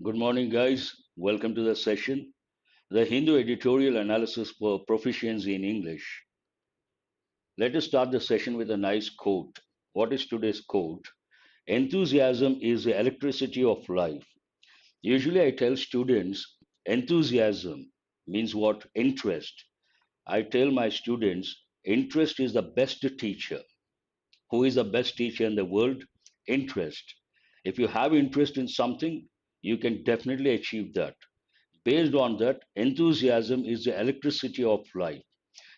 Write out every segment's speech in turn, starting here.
Good morning, guys. Welcome to the session. The Hindu editorial analysis for proficiency in English. Let us start the session with a nice quote. What is today's quote? Enthusiasm is the electricity of life. Usually, I tell students enthusiasm means what? Interest. I tell my students interest is the best teacher. Who is the best teacher in the world? Interest. If you have interest in something, you can definitely achieve that. Based on that, enthusiasm is the electricity of life.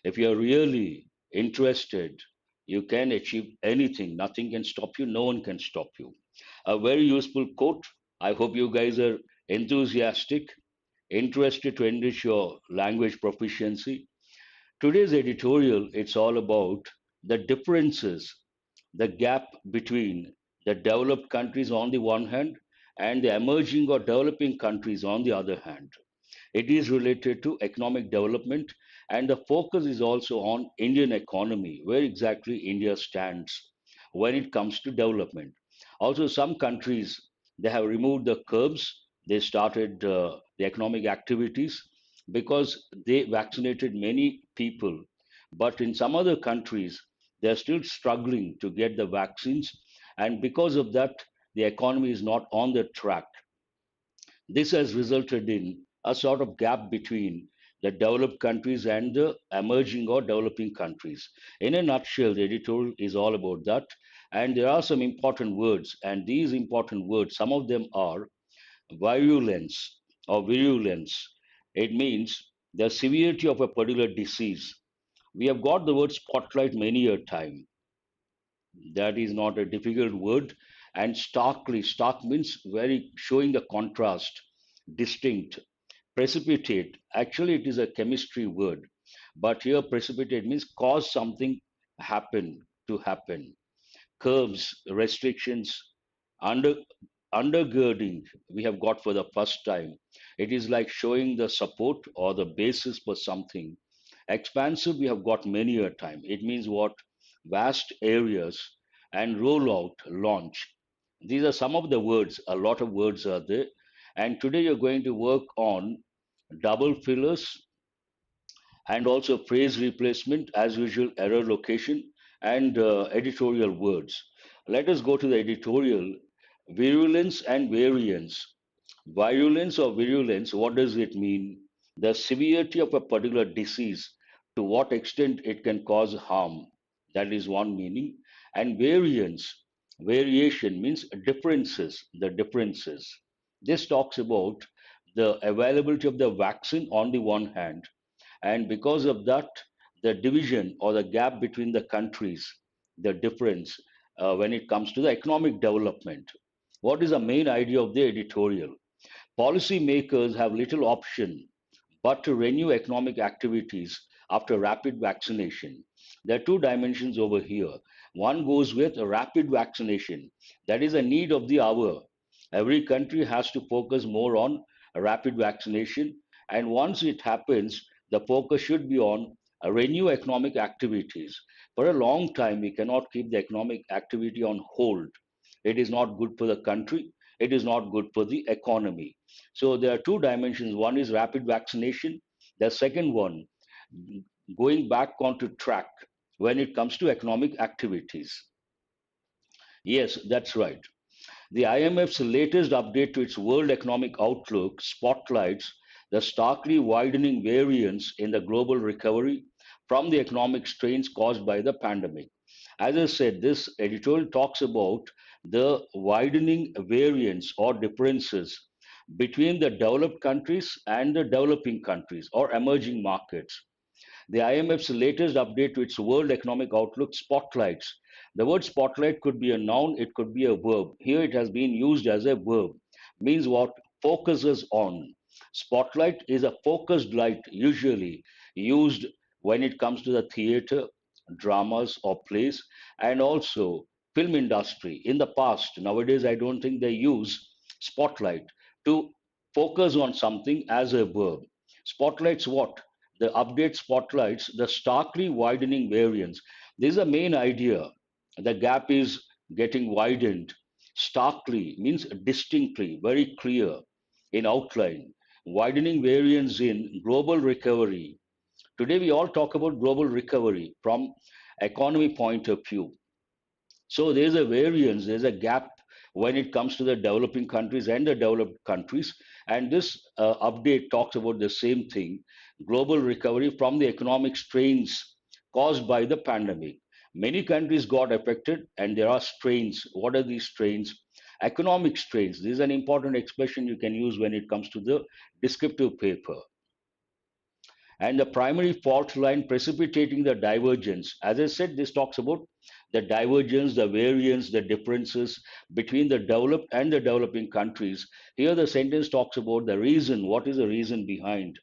If you're really interested, you can achieve anything. Nothing can stop you, no one can stop you. A very useful quote. I hope you guys are enthusiastic, interested to enrich your language proficiency. Today's editorial, it's all about the differences, the gap between the developed countries on the one hand and the emerging or developing countries on the other hand. It is related to economic development, and the focus is also on Indian economy, where exactly India stands when it comes to development. Also, some countries they have removed the curbs. They started the economic activities because they vaccinated many people. But in some other countries, they are still struggling to get the vaccines, and because of that, the economy is not on the track. This has resulted in a sort of gap between the developed countries and the emerging or developing countries. In a nutshell, the editorial is all about that. And there are some important words, and these important words, some of them are virulence or virulence. It means the severity of a particular disease. We have got the word spotlight many a time. That is not a difficult word. And starkly, stark means very showing the contrast, distinct. Precipitate, actually, it is a chemistry word, but here precipitate means cause something happen to happen. Curves, restrictions, under undergirding, we have got for the first time. It is like showing the support or the basis for something. Expansive, we have got many a time. It means what? Vast areas and rollout, launch. These are some of the words. A lot of words are there. And today you're going to work on double fillers and also phrase replacement, as usual, error location, and editorial words. Let us go to the editorial. Virulence and variance. Virulence or virulence, what does it mean? The severity of a particular disease, to what extent it can cause harm. That is one meaning. And variance, variation means differences, the differences. This talks about the availability of the vaccine on the one hand, and because of that, the division or the gap between the countries, the difference when it comes to the economic development. What is the main idea of the editorial? Policymakers have little option but to renew economic activities after rapid vaccination. There are two dimensions over here. One goes with a rapid vaccination. That is a need of the hour. Every country has to focus more on a rapid vaccination. And once it happens, the focus should be on renew economic activities. For a long time, we cannot keep the economic activity on hold. It is not good for the country. It is not good for the economy. So there are two dimensions. One is rapid vaccination. The second one, going back onto track when it comes to economic activities. Yes, that's right. The IMF's latest update to its World Economic Outlook spotlights the starkly widening variance in the global recovery from the economic strains caused by the pandemic. As I said, this editorial talks about the widening variance or differences between the developed countries and the developing countries or emerging markets. The IMF's latest update to its World Economic Outlook spotlights. The word spotlight could be a noun, it could be a verb. Here it has been used as a verb. Means what? Focuses on. Spotlight is a focused light, usually used when it comes to the theater, dramas, or plays, and also film industry. In the past, nowadays, I don't think they use spotlight to focus on something as a verb. Spotlights what? The update spotlights the starkly widening variance. This is the main idea. The gap is getting widened. Starkly means distinctly, very clear. in outline, widening variance in global recovery. Today, we all talk about global recovery from economy point of view. So there's a variance, there's a gap when it comes to the developing countries and the developed countries. And this update talks about the same thing, global recovery from the economic strains caused by the pandemic. Many countries got affected, and there are strains. What are these strains? Economic strains. This is an important expression you can use when it comes to the descriptive paper. And the primary fault line precipitating the divergence. As I said, this talks about the divergence, the variance, the differences between the developed and the developing countries. Here, the sentence talks about the reason. What is the reason behind?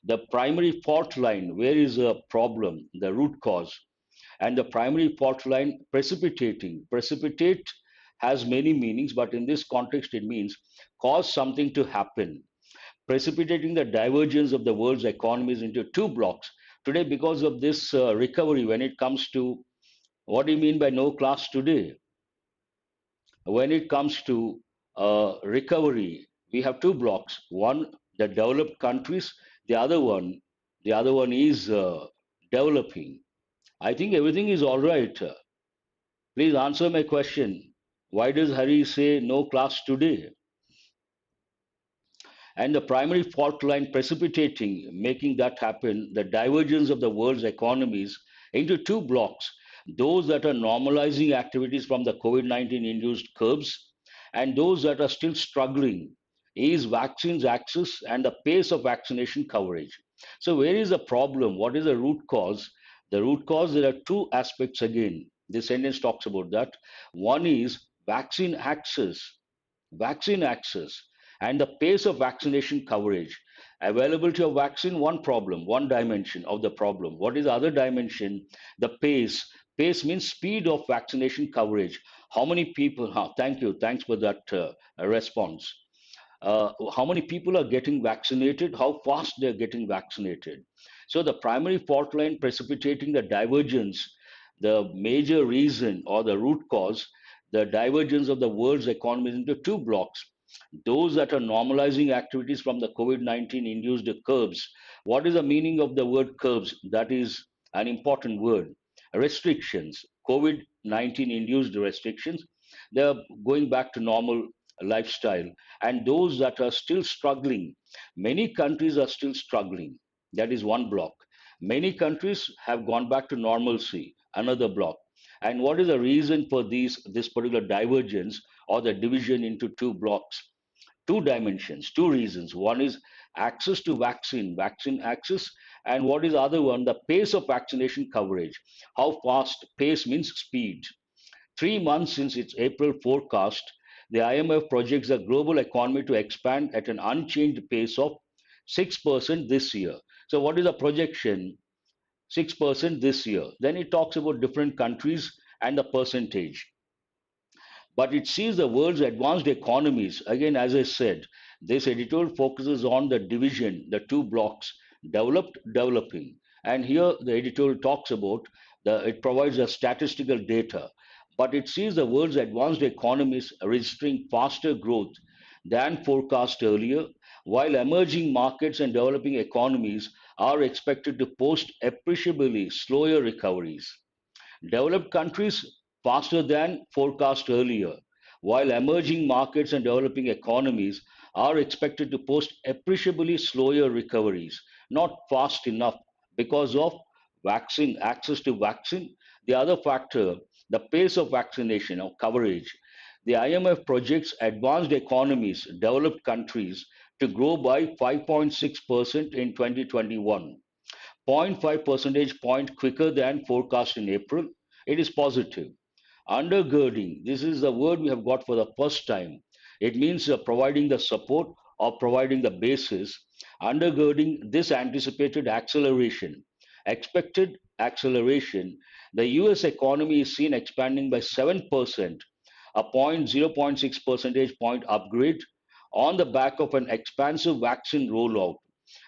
The primary fault line, where is the problem, the root cause? And the primary fault line precipitating. Precipitate has many meanings, but in this context, it means cause something to happen, precipitating the divergence of the world's economies into two blocks. Today, because of this recovery, when it comes to what do you mean by no class today? When it comes to recovery, we have two blocks. One, the developed countries. The other one, the other one is developing. I think everything is all right. Please answer my question. Why does Hari say no class today? And the primary fault line precipitating, making that happen, the divergence of the world's economies into two blocks, those that are normalizing activities from the COVID 19 induced curbs, and those that are still struggling, is vaccines access and the pace of vaccination coverage. So, where is the problem? What is the root cause? The root cause, there are two aspects again. This sentence talks about that. One is vaccine access and the pace of vaccination coverage. Availability of vaccine, one problem, one dimension of the problem. What is the other dimension? The pace. Pace means speed of vaccination coverage. How many people? Thank you. Thanks for that response. How many people are getting vaccinated? How fast they're getting vaccinated? So the primary fault line precipitating the divergence, the major reason or the root cause, the divergence of the world's economies into two blocks, those that are normalizing activities from the COVID 19 induced curbs. What is the meaning of the word curbs? That is an important word. Restrictions, COVID 19 induced restrictions, they're going back to normal lifestyle. And those that are still struggling, many countries are still struggling. That is one block. Many countries have gone back to normalcy, another block. And what is the reason for this particular divergence or the division into two blocks? Two dimensions, two reasons. One is access to vaccine access, and what is the other one? The pace of vaccination coverage. How fast? Pace means speed. 3 months since its April forecast, the IMF projects the global economy to expand at an unchanged pace of 6% this year. So, what is the projection? 6% this year. Then it talks about different countries and the percentage, but it sees the world's advanced economies. Again, as I said, this editorial focuses on the division, the two blocks, developed, developing. And here the editorial talks about it provides a statistical data, but it sees the world's advanced economies registering faster growth than forecast earlier, while emerging markets and developing economies are expected to post appreciably slower recoveries. Developed countries faster than forecast earlier, while emerging markets and developing economies are expected to post appreciably slower recoveries, not fast enough because of vaccine access to vaccine. The other factor, the pace of vaccination or coverage. The IMF projects advanced economies, developed countries, to grow by 5.6% in 2021, zero point 0.5 percentage point quicker than forecast in April. It is positive. Undergirding, this is the word we have got for the first time. It means providing the support or providing the basis. Undergirding this anticipated acceleration, expected acceleration, the US economy is seen expanding by 7%, a 0.6 percentage point upgrade on the back of an expansive vaccine rollout.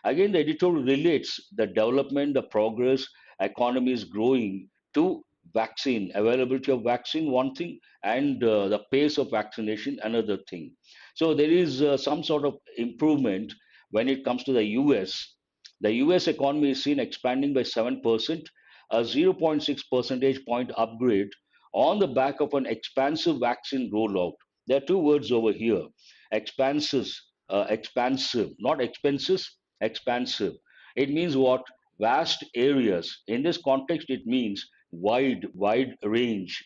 Again, the editorial relates the development, the progress, economy is growing to vaccine, availability of vaccine, one thing, and the pace of vaccination, another thing. So there is some sort of improvement when it comes to the US. The US economy is seen expanding by 7%, a zero point 0.6 percentage point upgrade on the back of an expansive vaccine rollout. There are two words over here: expansive, expansive, not expenses, expansive. It means what? Vast areas. In this context, it means wide range.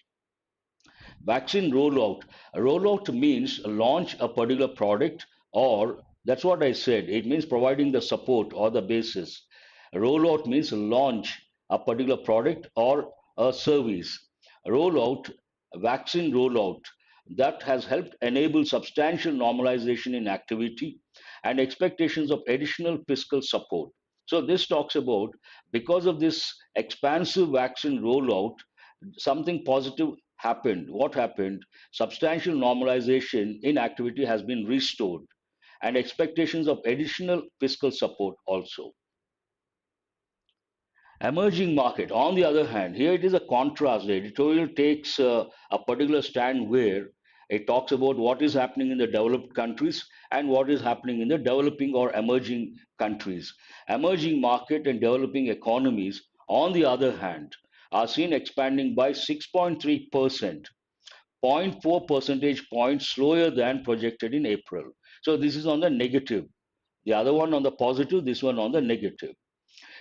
Vaccine rollout. Rollout means launch a particular product, or that's what I said. It means providing the support or the basis. Rollout means launch a particular product or a service. Rollout, vaccine rollout, that has helped enable substantial normalization in activity and expectations of additional fiscal support. So this talks about, because of this expansive vaccine rollout, something positive happened. What happened? Substantial normalization in activity has been restored, and expectations of additional fiscal support also. Emerging market, on the other hand, here it is a contrast. The editorial takes a particular stand where it talks about what is happening in the developed countries and what is happening in the developing or emerging countries. Emerging market and developing economies, on the other hand, are seen expanding by 6.3%, zero point 0.4 percentage points slower than projected in April. So this is on the negative. The other one on the positive, this one on the negative.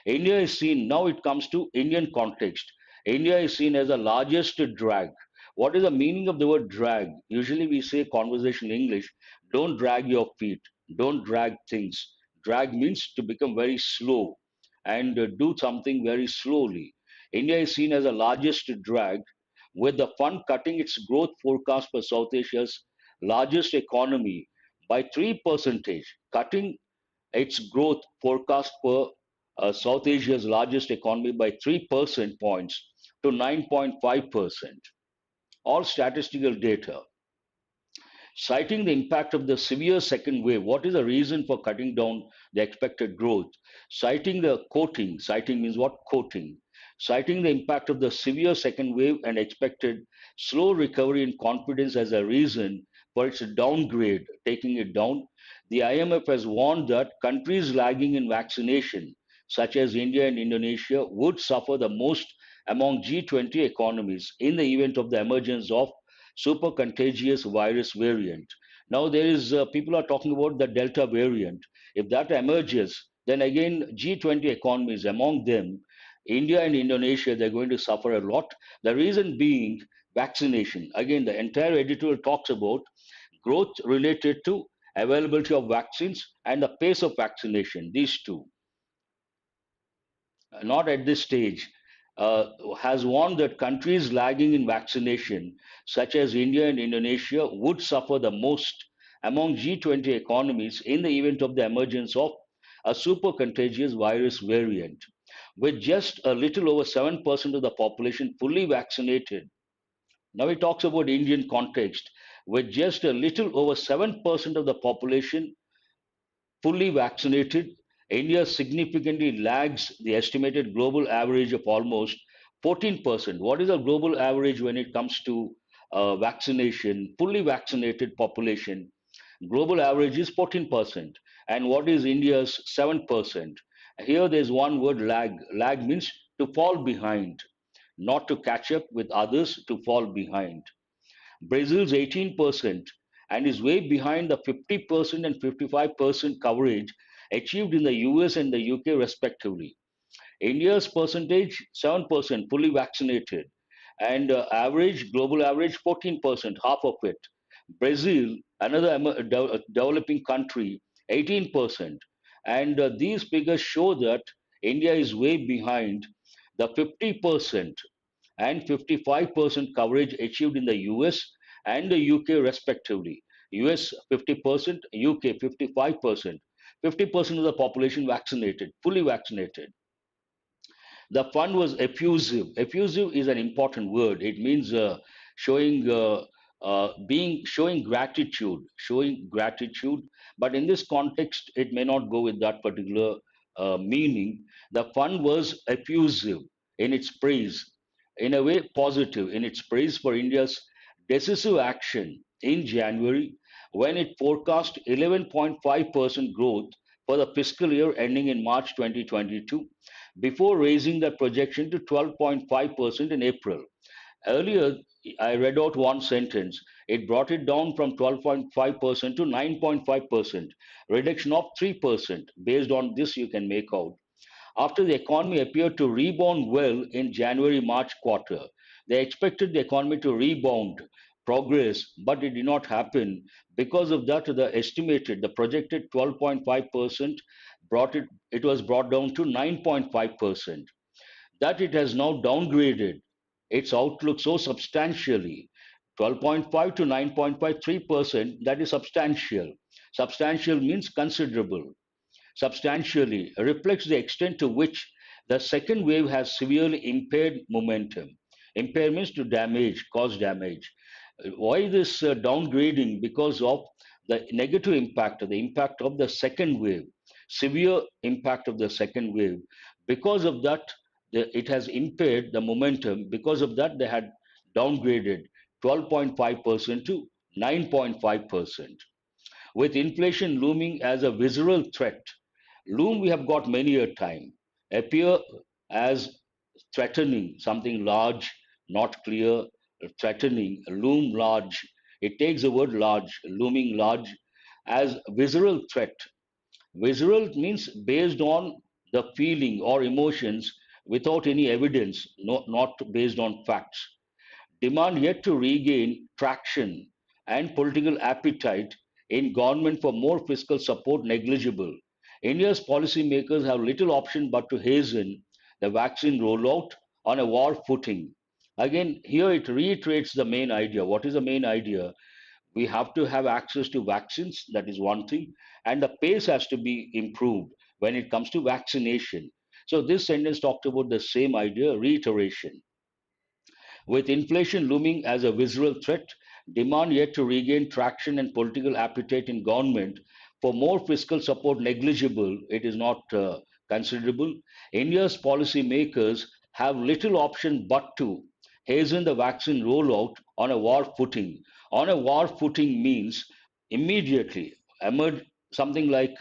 India is seen, now it comes to Indian context. India is seen as the largest drag. What is the meaning of the word drag? Usually we say conversation English, don't drag your feet, don't drag things. Drag means to become very slow and do something very slowly. India is seen as the largest drag, with the fund cutting its growth forecast for South Asia's largest economy by 3 percentage, cutting its growth forecast for South Asia's largest economy by 3 percent points to 9.5%. All statistical data. Citing the impact of the severe second wave, what is the reason for cutting down the expected growth? Citing means what? Quoting. Citing the impact of the severe second wave and expected slow recovery in confidence as a reason for its downgrade, taking it down, the IMF has warned that countries lagging in vaccination, such as India and Indonesia, would suffer the most among G20 economies in the event of the emergence of super contagious virus variant. Now there is people are talking about the Delta variant. If that emerges, then again G20 economies, among them India and Indonesia, they're going to suffer a lot. The reason being vaccination. Again, the entire editorial talks about growth related to availability of vaccines and the pace of vaccination. These two, not at this stage, has warned that countries lagging in vaccination, such as India and Indonesia, would suffer the most among G20 economies in the event of the emergence of a super contagious virus variant. With just a little over 7% of the population fully vaccinated, now he talks about Indian context, with just a little over 7% of the population fully vaccinated, India significantly lags the estimated global average of almost 14%. What is the global average when it comes to vaccination, fully vaccinated population? Global average is 14%. And what is India's 7%? Here there's one word, lag. Lag means to fall behind, not to catch up with others, to fall behind. Brazil's 18% and is way behind the 50% and 55% coverage achieved in the US and the UK respectively. India's percentage 7% fully vaccinated, and average global average 14%, half of it. Brazil, another developing country, 18%, and these figures show that India is way behind the 50% and 55% coverage achieved in the US and the UK respectively. US 50%, UK 55%, 50% of the population vaccinated, fully vaccinated. The fund was effusive. Effusive is an important word. It means showing showing gratitude, showing gratitude. But in this context, it may not go with that particular meaning. The fund was effusive in its praise. in a way positive in its praise for India's decisive action in January when it forecast 11.5% growth for the fiscal year ending in March 2022 before raising that projection to 12.5% in April. Earlier, I read out one sentence. It brought it down from 12.5% to 9.5%, reduction of 3%. Based on this, you can make out. After the economy appeared to rebound well in January March quarter, they expected the economy to rebound, progress, but it did not happen. Because of that, the projected 12.5% it was brought down to 9.5%. That it has now downgraded its outlook so substantially, 12.5 to 9.53%, that is substantial. Substantial means considerable. Substantially reflects the extent to which the second wave has severely impaired momentum. Impair means to damage, cause damage. Why this downgrading? Because of the negative impact, the impact of the second wave, severe impact of the second wave. Because of that, it has impaired the momentum. Because of that, they had downgraded 12.5% to 9.5%. With inflation looming as a visceral threat, loom we have got many a time, appear as threatening, something large, not clear, threatening, loom large. It takes the word large, looming large, as visceral threat. Visceral means based on the feeling or emotions without any evidence, not based on facts. Demand yet to regain traction and political appetite in government for more fiscal support negligible. India's policymakers have little option but to hasten the vaccine rollout on a war footing. Again, here it reiterates the main idea. What is the main idea? We have to have access to vaccines, that is one thing, and the pace has to be improved when it comes to vaccination. So this sentence talked about the same idea, reiteration. With inflation looming as a visceral threat, demand yet to regain traction and political appetite in government for more fiscal support negligible, it is not considerable. India's policymakers have little option but to hasten the vaccine rollout on a war footing. On a war footing means immediately, something like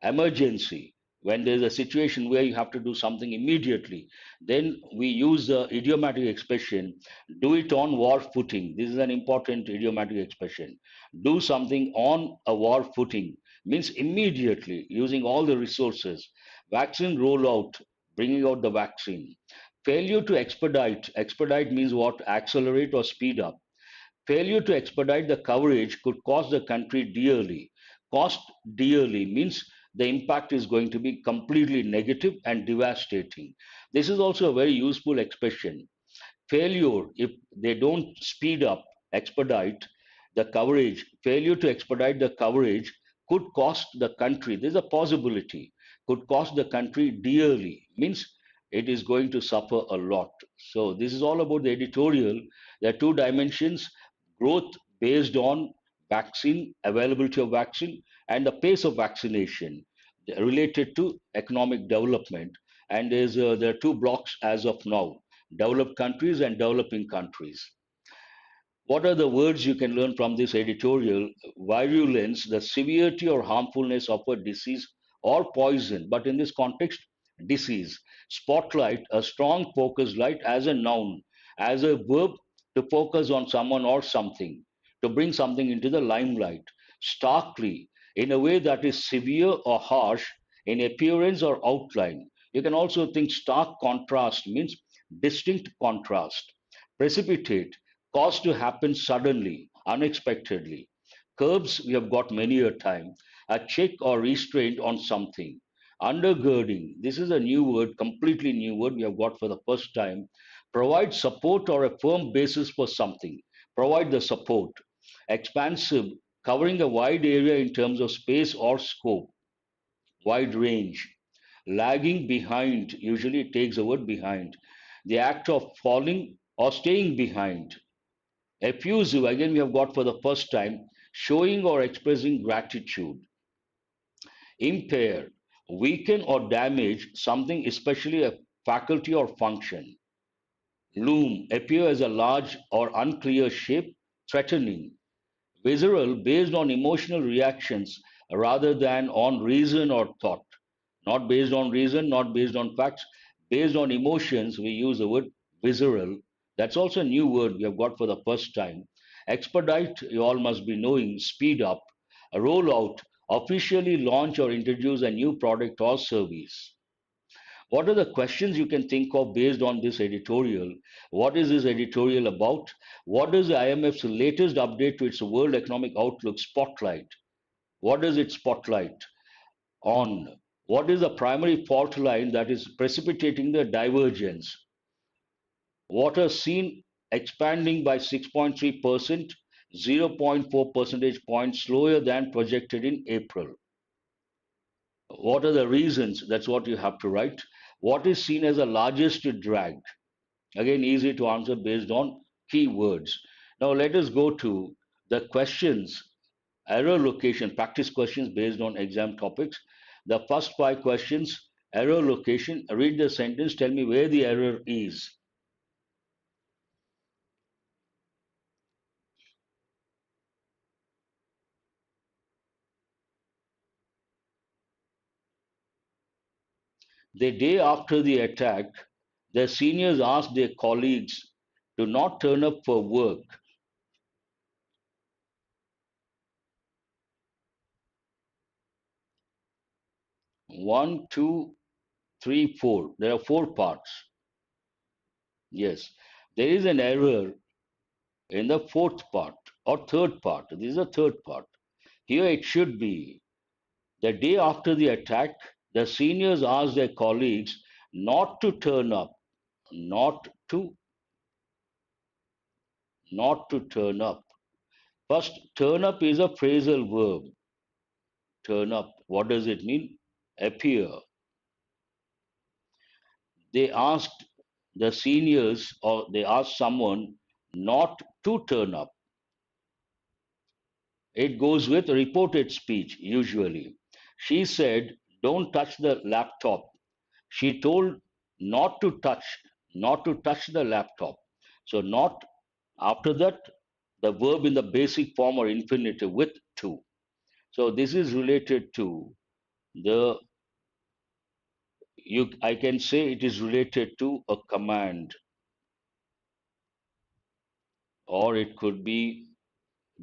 emergency. When there's a situation where you have to do something immediately, then we use the idiomatic expression, do it on war footing. This is an important idiomatic expression. Do something on a war footing means immediately, using all the resources. Vaccine rollout, bringing out the vaccine. Failure to expedite means what? Accelerate or speed up. Failure to expedite the coverage could cost the country dearly. Cost dearly means the impact is going to be completely negative and devastating. This is also a very useful expression. Failure, if they don't speed up, expedite the coverage, failure to expedite the coverage could cost the country, there's a possibility, could cost the country dearly, means it is going to suffer a lot. So this is all about the editorial. There are two dimensions: growth based on vaccine, availability of vaccine, and the pace of vaccination related to economic development. And there are two blocks as of now: developed countries and developing countries. What are the words you can learn from this editorial? Virulence, the severity or harmfulness of a disease or poison, but in this context, disease. Spotlight, a strong focus light as a noun, as a verb to focus on someone or something, to bring something into the limelight. Starkly, in a way that is severe or harsh in appearance or outline. You can also think stark contrast means distinct contrast. Precipitate, caused to happen suddenly, unexpectedly. Curbs, we have got many a time, a check or restraint on something. Undergirding, this is a new word, completely new word we have got for the first time. Provide support or a firm basis for something. Provide the support. Expansive, covering a wide area in terms of space or scope. Wide range. Lagging behind, usually it takes the word behind. The act of falling or staying behind. Effusive, again, we have got for the first time, showing or expressing gratitude. Impair, weaken or damage something, especially a faculty or function. Loom, appear as a large or unclear shape, threatening. Visceral, based on emotional reactions rather than on reason or thought. Not based on reason, not based on facts, based on emotions, we use the word visceral. That's also a new word we have got for the first time. Expedite, you all must be knowing, speed up. Roll out, officially launch or introduce a new product or service. What are the questions you can think of based on this editorial? What is this editorial about? What is the IMF's latest update to its World Economic Outlook spotlight? What does it spotlight on? What is the primary fault line that is precipitating the divergence? Water seen expanding by 6.3%, 0.4 percentage points slower than projected in April. What are the reasons? That's what you have to write. What is seen as the largest drag? Again, easy to answer based on keywords. Now let us go to the questions, error location, practice questions based on exam topics. The first five questions, error location, read the sentence, tell me where the error is. The day after the attack, the seniors asked their colleagues to not turn up for work. One, two, three, four. There are four parts. Yes. There is an error in the fourth part or third part. This is the third part. Here it should be the day after the attack, the seniors asked their colleagues not to turn up, not to, not to turn up. First, turn up is a phrasal verb. Turn up. What does it mean? Appear. They asked the seniors or they asked someone not to turn up. It goes with reported speech usually. She said, don't touch the laptop. She told not to touch, not to touch the laptop. So not after that, the verb in the basic form or infinitive with to. So this is related to the you I can say it is related to a command, or it could be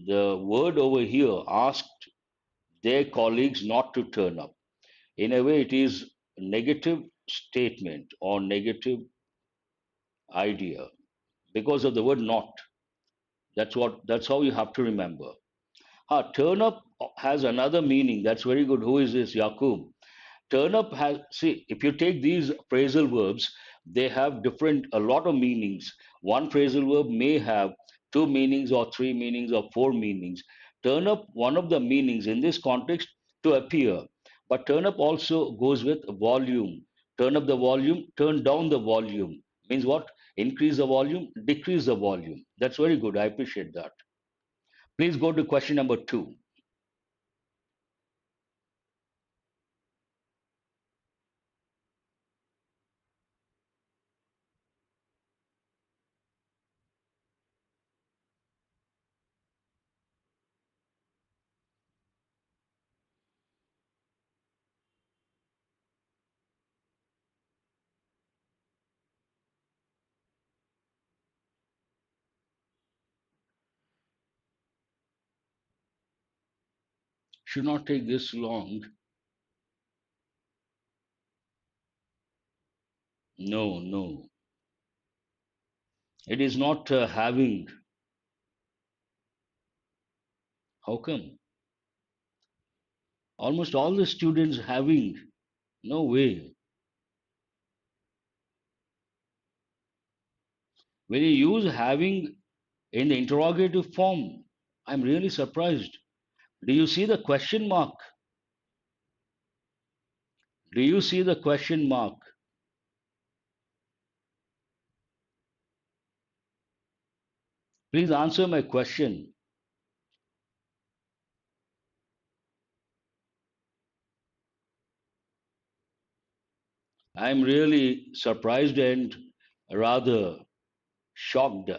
the word over here asked their colleagues not to turn up. In a way, it is a negative statement or negative idea because of the word not. That's how you have to remember. Turn up has another meaning. That's very good. Who is this? Yakub. Turn up has, see, if you take these phrasal verbs, they have different, a lot of meanings. One phrasal verb may have two meanings or three meanings or four meanings. Turn up, one of the meanings in this context, to appear. But turn up also goes with volume. Turn up the volume, turn down the volume. Means what? Increase the volume, decrease the volume. That's very good. I appreciate that. Please go to question number two. Should not take this long. No, no. It is not having. How come? Almost all the students having. No way. When you use having in the interrogative form, I'm really surprised. Do you see the question mark? Do you see the question mark? Please answer my question. I'm really surprised and rather. Shocked.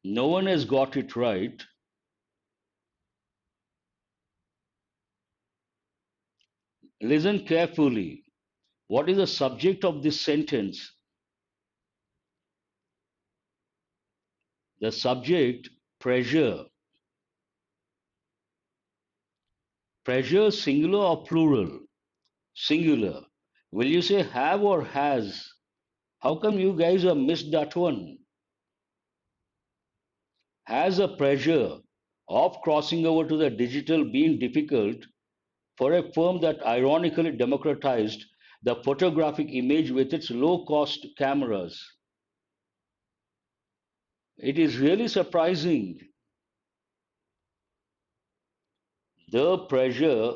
No one has got it right. Listen carefully. What is the subject of this sentence? The subject, pressure. Pressure, singular or plural? Singular. Will you say have or has? How come you guys have missed that one? Has the pressure of crossing over to the digital been difficult for a firm that ironically democratized the photographic image with its low cost cameras? It is really surprising. The pressure,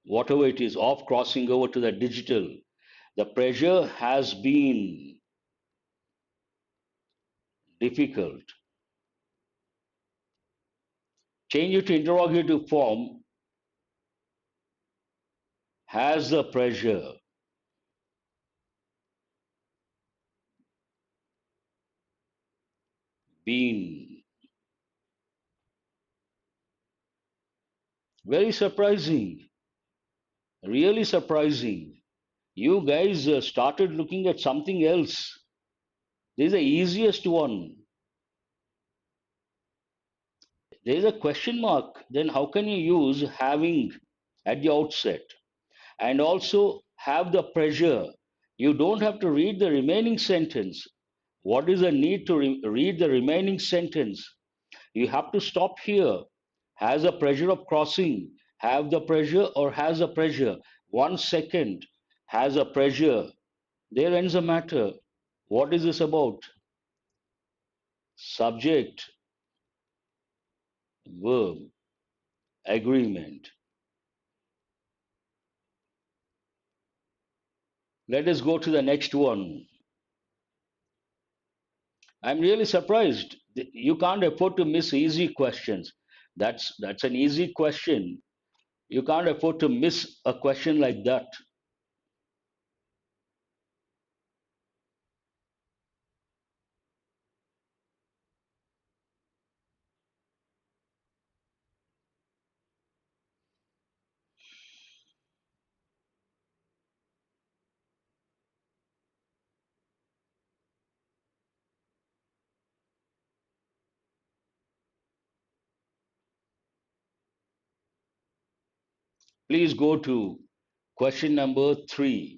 whatever it is, of crossing over to the digital, the pressure has been difficult. Change it to interrogative form. Has the pressure been very surprising? Really surprising. You guys started looking at something else. This is the easiest one. There is a question mark. Then how can you use having at the outset? And also have the pressure. You don't have to read the remaining sentence. What is the need to read the remaining sentence? You have to stop here. Has the pressure of crossing, have the pressure or has the pressure? 1 second, has a pressure. There ends the matter. What is this about? Subject, verb, agreement. Let us go to the next one. I'm really surprised. You can't afford to miss easy questions. That's an easy question. You can't afford to miss a question like that. Please go to question number 3.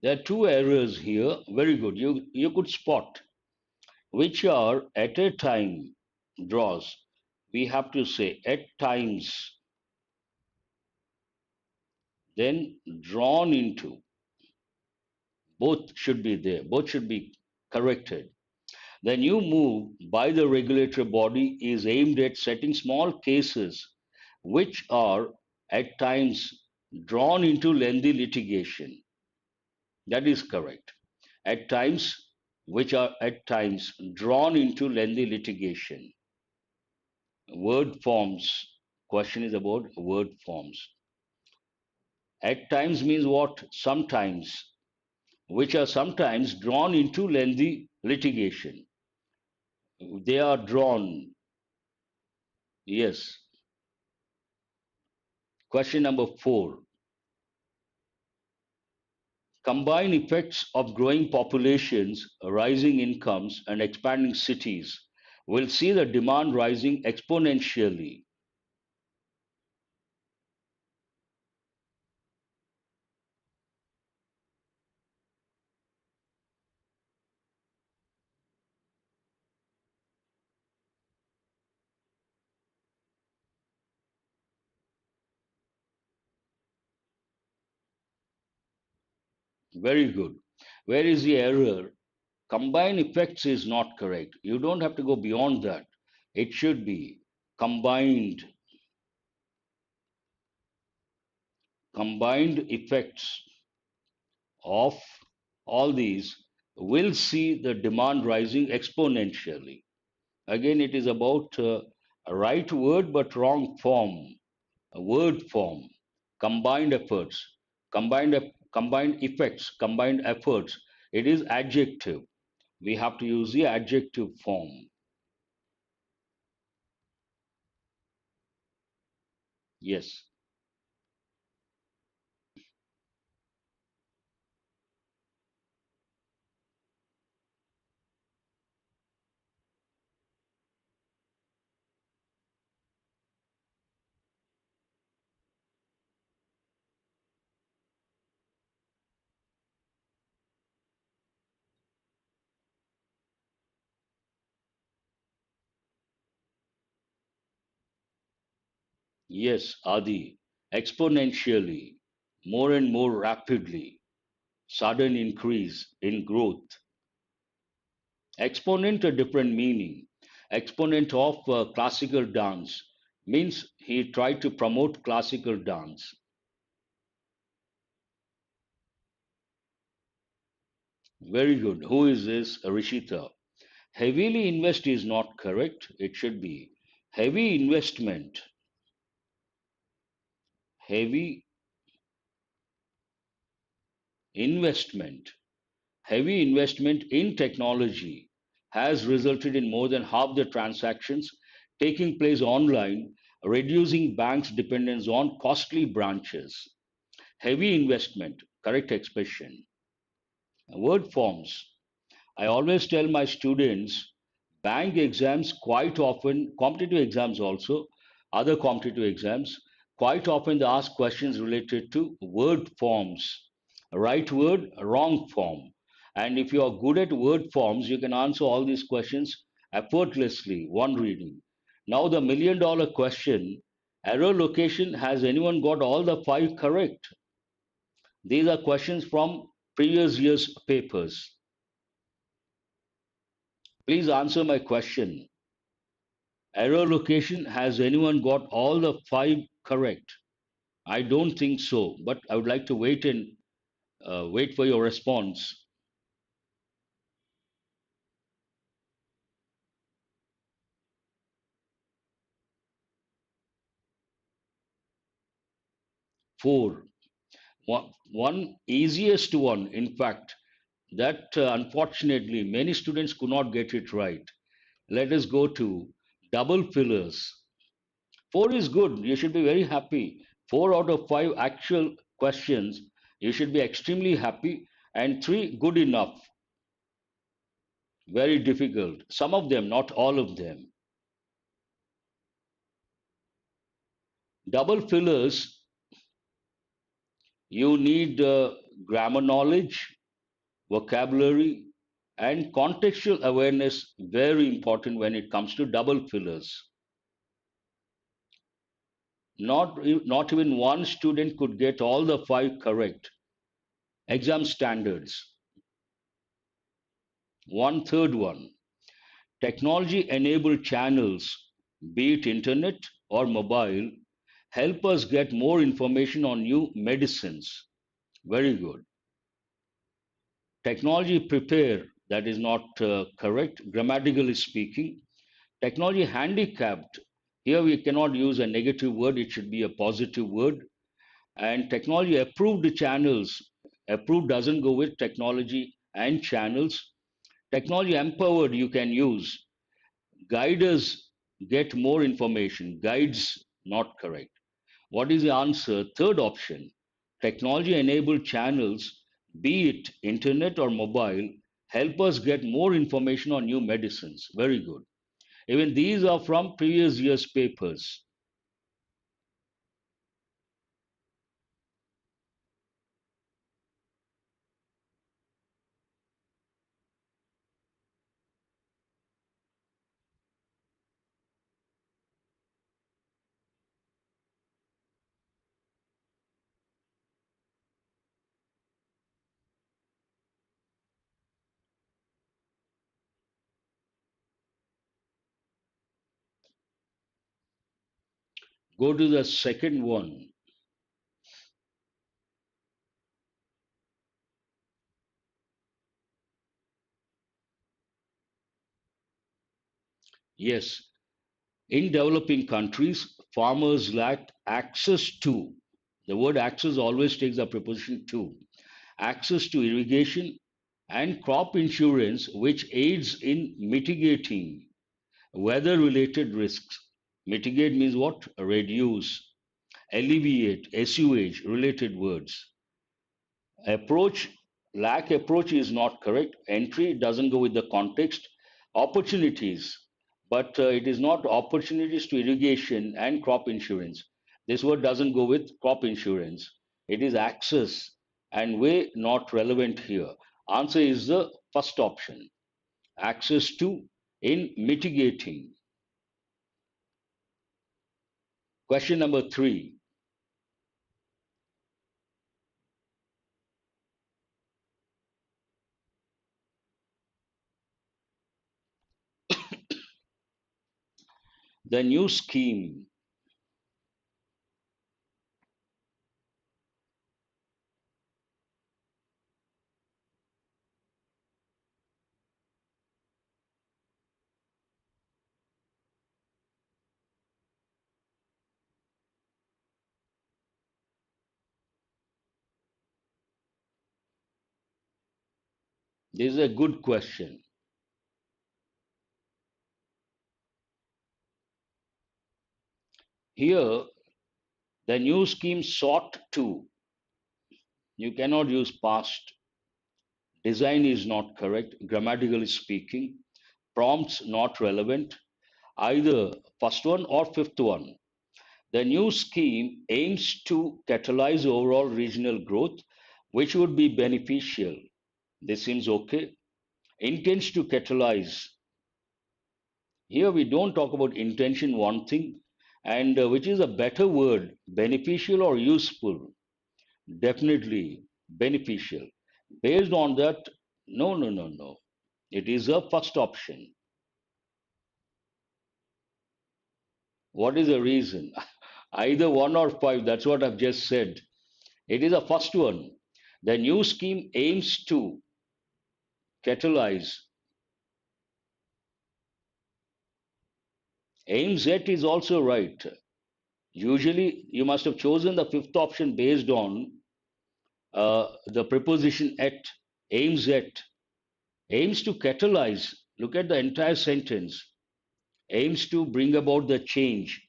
There are two errors here. Very good. You could spot which are at a time draws. We have to say at times, then drawn into. Both should be there. Both should be corrected. The new move by the regulatory body is aimed at setting small cases which are at times drawn into lengthy litigation. That is correct. At times, which are at times drawn into lengthy litigation. Word forms. Question is about word forms. At times means what? Sometimes, which are sometimes drawn into lengthy litigation. They are drawn. Yes. Question number 4. Combined effects of growing populations, rising incomes, and expanding cities will see the demand rising exponentially. Very good. Where is the error? Combined effects is not correct. You don't have to go beyond that. It should be combined, combined effects of all these will see the demand rising exponentially. Again, it is about a right word but wrong form, a word form, combined efforts, combined effects, combined efforts. It is adjective. We have to use the adjective form. Yes, yes, Adi. Exponentially, more and more rapidly, sudden increase in growth. Exponent a different meaning. Exponent of classical dance means he tried to promote classical dance. Very good. Who is this? Rishita. Heavily invest is not correct. It should be heavy investment. Heavy investment. Heavy investment in technology has resulted in more than half the transactions taking place online, reducing banks' dependence on costly branches. Heavy investment, correct expression. Word forms. I always tell my students bank exams quite often, competitive exams also, other competitive exams, quite often they ask questions related to word forms. Right word, wrong form. And if you are good at word forms, you can answer all these questions effortlessly, one reading. Now, the $1 million question, error location, has anyone got all the five correct? These are questions from previous year's papers. Please answer my question. Error location, has anyone got all the five correct? I don't think so, but I would like to wait and wait for your response. Four. One easiest one, in fact, that unfortunately many students could not get it right. Let us go to double fillers. Four is good. You should be very happy. Four out of five actual questions, you should be extremely happy. And three, good enough. Very difficult. Some of them, not all of them. Double fillers, you need grammar knowledge, vocabulary, and contextual awareness. Very important when it comes to double fillers. Not even one student could get all the five correct. Exam standards. One third one. Technology enabled channels, be it internet or mobile, help us get more information on new medicines. Very good. Technology prepare, that is not correct, grammatically speaking. Technology handicapped, here we cannot use a negative word, it should be a positive word. And technology approved channels, approved doesn't go with technology and channels. Technology empowered, you can use. Guide us get more information. Guides, not correct. What is the answer? Third option. Technology enabled channels, be it internet or mobile, help us get more information on new medicines. Very good. Even these are from previous year's papers. Go to the second one. Yes, in developing countries, farmers lack access to, the word access always takes the preposition to, access to irrigation and crop insurance, which aids in mitigating weather related risks. Mitigate means what? Reduce, alleviate, assuage related words. Approach, lack approach is not correct. Entry doesn't go with the context. Opportunities, but it is not opportunities to irrigation and crop insurance. This word doesn't go with crop insurance. It is access and way not relevant here. Answer is the first option. Access to in mitigating. Question number 3. The new scheme. This is a good question. Here, the new scheme sought to, you cannot use past. Design is not correct, grammatically speaking. Prompts not relevant. Either first one or fifth one. The new scheme aims to catalyze overall regional growth, which would be beneficial. This seems okay. Intends to catalyze. Here we don't talk about intention, one thing, and which is a better word, beneficial or useful? Definitely beneficial. Based on that, no, no, no, no. It is a first option. What is the reason? Either one or five, that's what I've just said. It is the first one. The new scheme aims to catalyze. Aims at is also right. Usually, you must have chosen the fifth option based on the preposition at, aims at, aims to catalyze. Look at the entire sentence. Aims to bring about the change.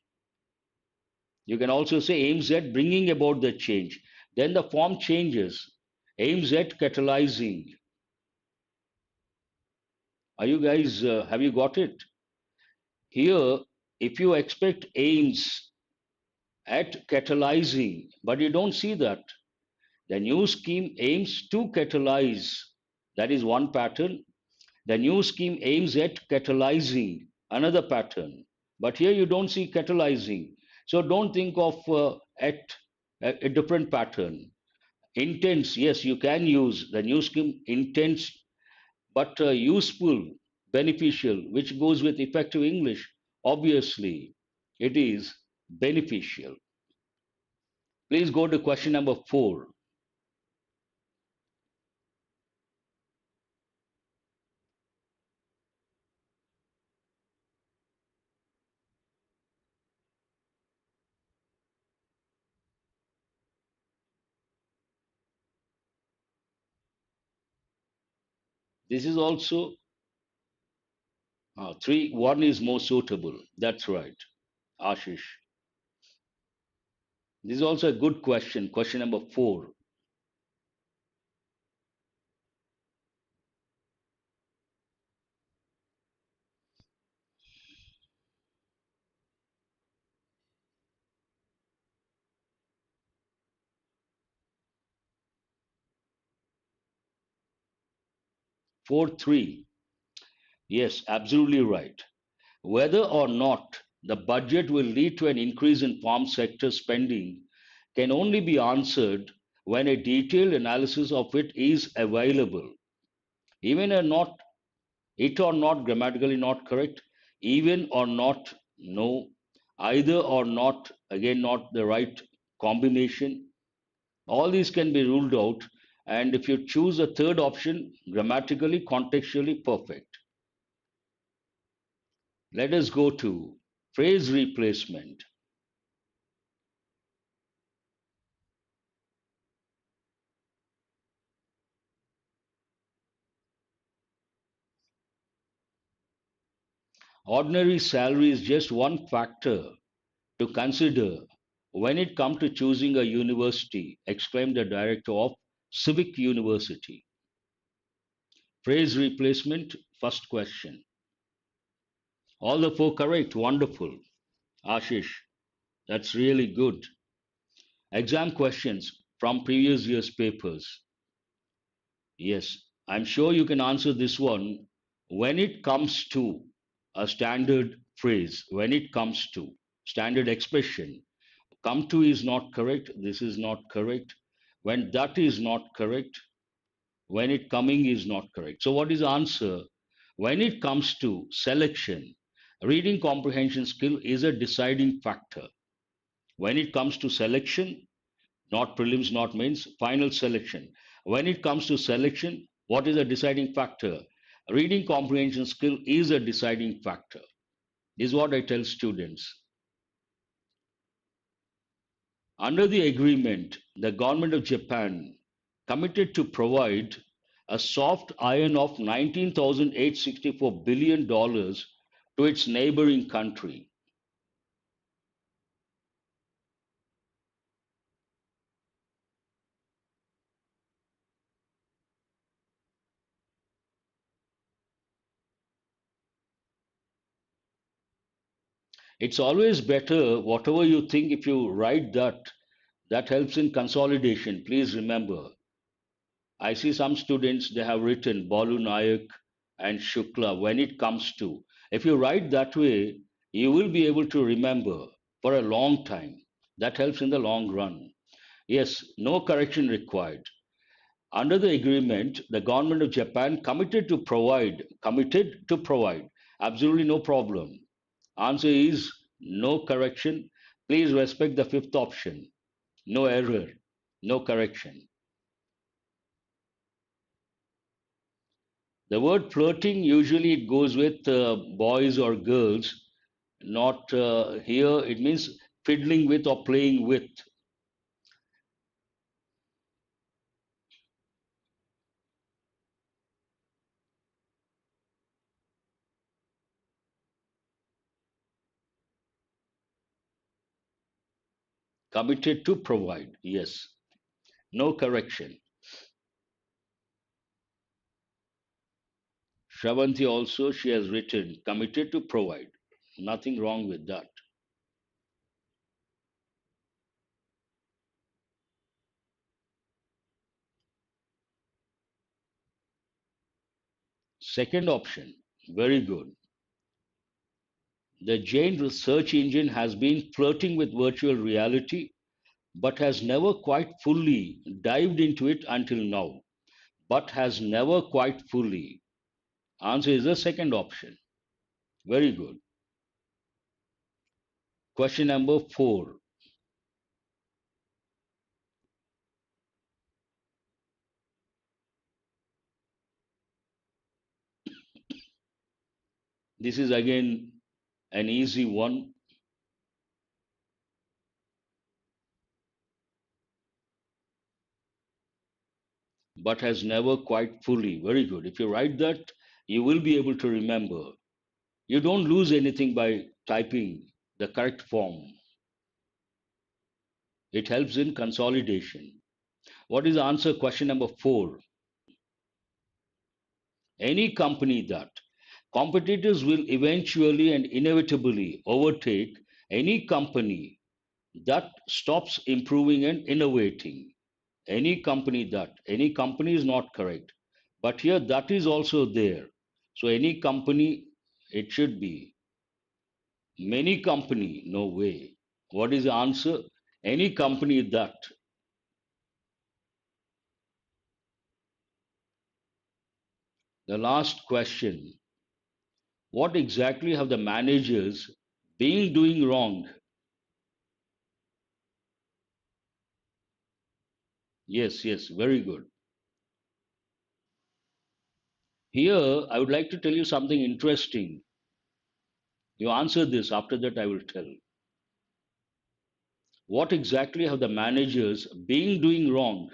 You can also say aims at bringing about the change. Then the form changes. Aims at catalyzing. Are you guys, have you got it? Here, if you expect aims at catalyzing, but you don't see that. The new scheme aims to catalyze. That is one pattern. The new scheme aims at catalyzing, another pattern. But here you don't see catalyzing. So don't think of at a different pattern. Intents, yes, you can use the new scheme intents, but useful, beneficial, which goes with effective English. Obviously, it is beneficial. Please go to question number 4. This is also 3. 1 is more suitable. That's right, Ashish. This is also a good question. Question number 4. 4 3. Yes, absolutely right. Whether or not the budget will lead to an increase in farm sector spending can only be answered when a detailed analysis of it is available. Even a not, it or not, grammatically not correct, even or not, no. Either or not, again, not the right combination. All these can be ruled out. And if you choose a third option, grammatically, contextually perfect. Let us go to phrase replacement. Ordinary salary is just one factor to consider when it comes to choosing a university, exclaimed the director of Civic University. Phrase replacement, first question. All the four correct, wonderful. Ashish, that's really good. Exam questions from previous year's papers. Yes, I'm sure you can answer this one. When it comes to a standard phrase, when it comes to standard expression, come to is not correct, this is not correct. When that is not correct, when it coming is not correct. So what is the answer? When it comes to selection, reading comprehension skill is a deciding factor. When it comes to selection, not prelims, not mains, final selection. When it comes to selection, what is a deciding factor? Reading comprehension skill is a deciding factor. This is what I tell students. Under the agreement, the government of Japan committed to provide a soft iron of $19,864 billion to its neighboring country. It's always better, whatever you think, if you write that, that helps in consolidation. Please remember, I see some students, they have written Balu Nayak and Shukla when it comes to. If you write that way, you will be able to remember for a long time. That helps in the long run. Yes, no correction required. Under the agreement, the government of Japan committed to provide. Absolutely no problem. Answer is no correction. Please respect the fifth option. No error, no correction. The word flirting usually it goes with boys or girls, not here. It means fiddling with or playing with. Committed to provide. Yes, no correction. Shravanti also, she has written committed to provide. Nothing wrong with that. Second option, very good. The Jane search engine has been flirting with virtual reality, but has never quite fully dived into it until now. But has never quite fully. Answer is the second option. Very good. Question number 4. This is again an easy one, but has never quite fully. Very good. If you write that, you will be able to remember. You don't lose anything by typing the correct form. It helps in consolidation. What is the answer? Question number 4. Any company that competitors will eventually and inevitably overtake, any company that stops improving and innovating. Any company is not correct, but here that is also there. So any company, it should be many company, no way. What is the answer? Any company that. The last question, what exactly have the managers Being doing wrong. Yes, yes, very good. Here, I would like to tell you something interesting. You answer this, after that, I will tell. What exactly have the managers been doing wrong?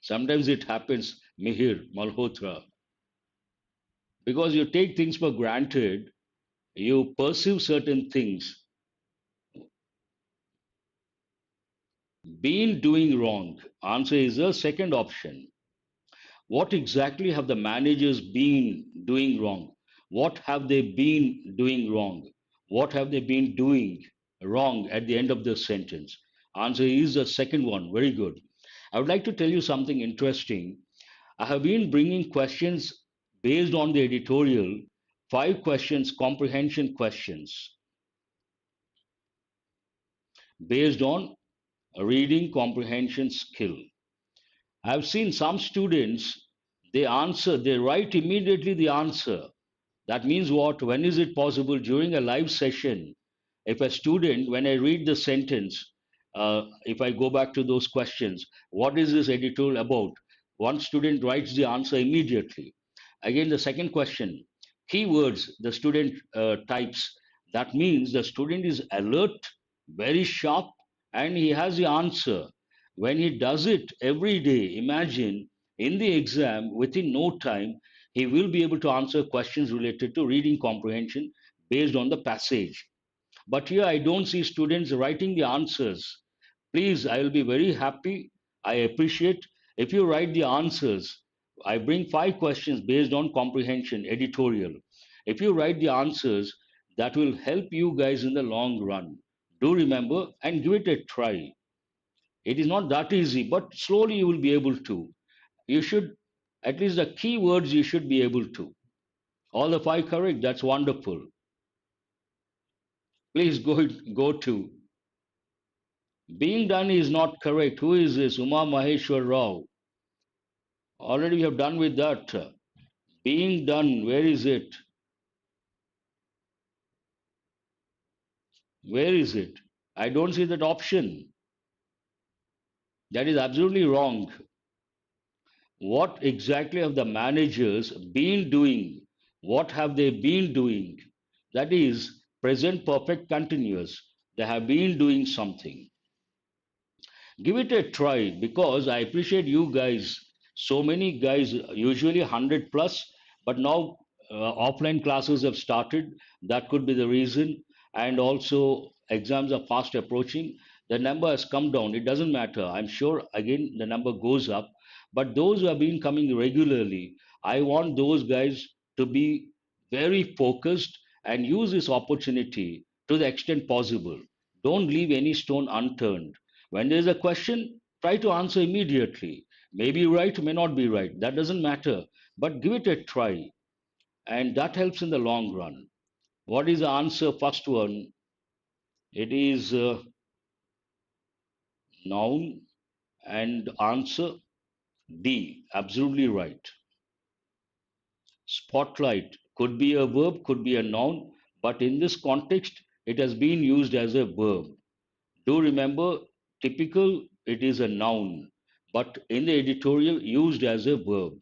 Sometimes it happens, Mihir, Malhotra, because you take things for granted, you perceive certain things. Been doing wrong. Answer is the second option. What exactly have the managers been doing wrong? What have they been doing wrong? What have they been doing wrong at the end of the sentence? Answer is the second one. Very good. I would like to tell you something interesting. I have been bringing questions based on the editorial, 5 questions, comprehension questions, based on reading comprehension skill. I've seen some students, they write immediately the answer. That means what? When is it possible during a live session? If a student, when I read the sentence, if I go back to those questions, what is this editorial about? One student writes the answer immediately. Again, the second question, keywords, the student types. That means the student is alert, very sharp, and he has the answer. When he does it every day, imagine in the exam, within no time, he will be able to answer questions related to reading comprehension based on the passage. But here I don't see students writing the answers. Please, I will be very happy. I appreciate if you write the answers. I bring 5 questions based on comprehension, editorial. If you write the answers, that will help you guys in the long run. Do remember and give it a try. It is not that easy, but slowly you will be able to. You should, at least the keywords you should be able to. All the 5 correct, that's wonderful. Please go to. Being done is not correct. Who is this? Uma Maheshwar Rao. Already we have done with that. Being done, where is it? Where is it? I don't see that option. That is absolutely wrong. What exactly have the managers been doing? What have they been doing? That is present perfect continuous. They have been doing something. Give it a try because I appreciate you guys. So many guys, usually 100 plus, but now offline classes have started. That could be the reason. And also, exams are fast approaching. The number has come down. It doesn't matter. I'm sure again the number goes up. But those who have been coming regularly, I want those guys to be very focused and use this opportunity to the extent possible. Don't leave any stone unturned. When there is a question, try to answer immediately. Maybe right, may not be right. That doesn't matter. But give it a try. And that helps in the long run. What is the answer? First one. It is noun and answer D. Absolutely right. Spotlight could be a verb, could be a noun, but in this context, it has been used as a verb. Do remember, typical, it is a noun, but in the editorial, used as a verb,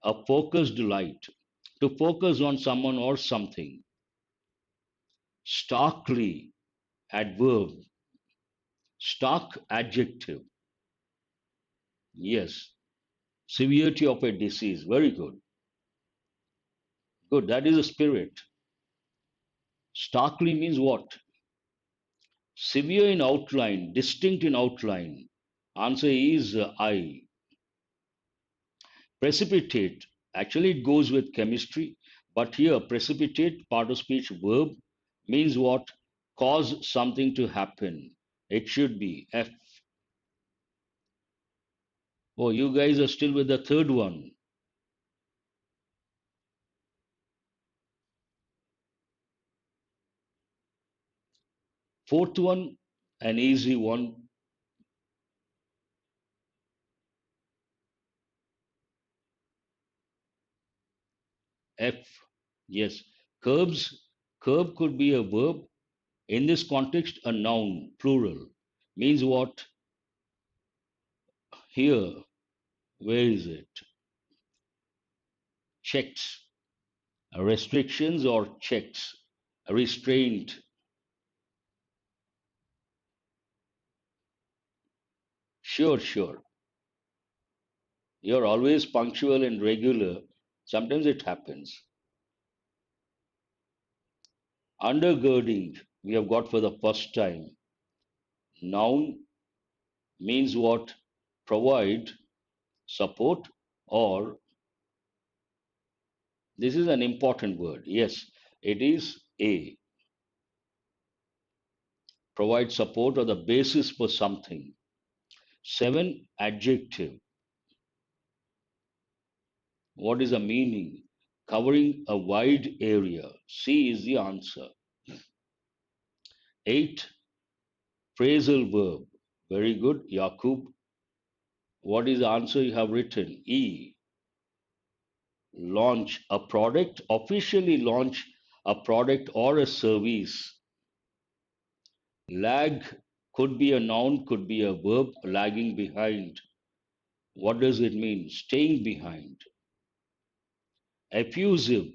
a focused light, to focus on someone or something. Starkly, adverb, stark, adjective. Yes, severity of a disease. Very good. Good, that is a spirit. Starkly means what? Severe in outline, distinct in outline. Answer is I. Precipitate, actually it goes with chemistry, but here precipitate, part of speech verb, means what? Cause something to happen. It should be F. Oh, you guys are still with the third one. Fourth one, an easy one. F. Yes. Curbs. Curb could be a verb. In this context, a noun, plural, means what? Here. Where is it? Checks. Restrictions or checks. Restraint. Sure, sure. You're always punctual and regular. Sometimes it happens. Undergirding, we have got for the first time. Noun means what? Provide, support, or this is an important word. Yes, it is A. Provide support or the basis for something. 7. Adjective. What is the meaning? Covering a wide area. C is the answer. 8. Phrasal verb. Very good, Yakub. What is the answer you have written? E. Launch a product, officially launch a product or a service. Lag could be a noun, could be a verb, lagging behind. What does it mean? Staying behind. Effusive,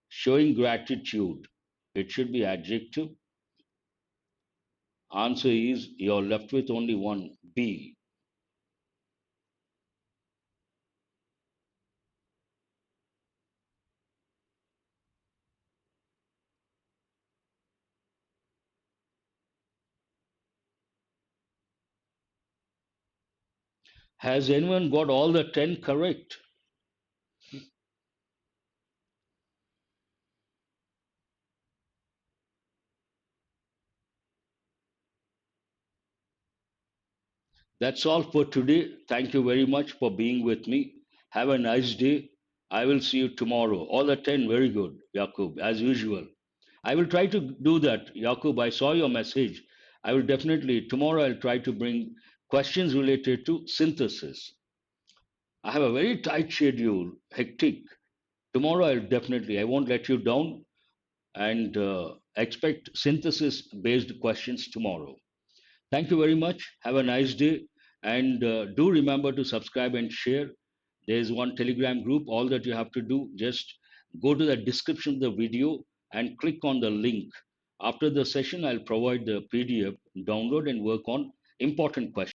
showing gratitude. It should be adjective. Answer is you're left with only one, B. Has anyone got all the 10 correct? That's all for today. Thank you very much for being with me. Have a nice day. I will see you tomorrow. All the 10, very good, Yakub, as usual. I will try to do that, Yakub. I saw your message. I will definitely, tomorrow, I'll try to bring questions related to synthesis. I have a very tight schedule, hectic. Tomorrow, I won't let you down and expect synthesis based questions tomorrow. Thank you very much. Have a nice day. And do remember to subscribe and share. There's one Telegram group. All that you have to do, just go to the description of the video and click on the link. After the session, I'll provide the PDF, download and work on important questions.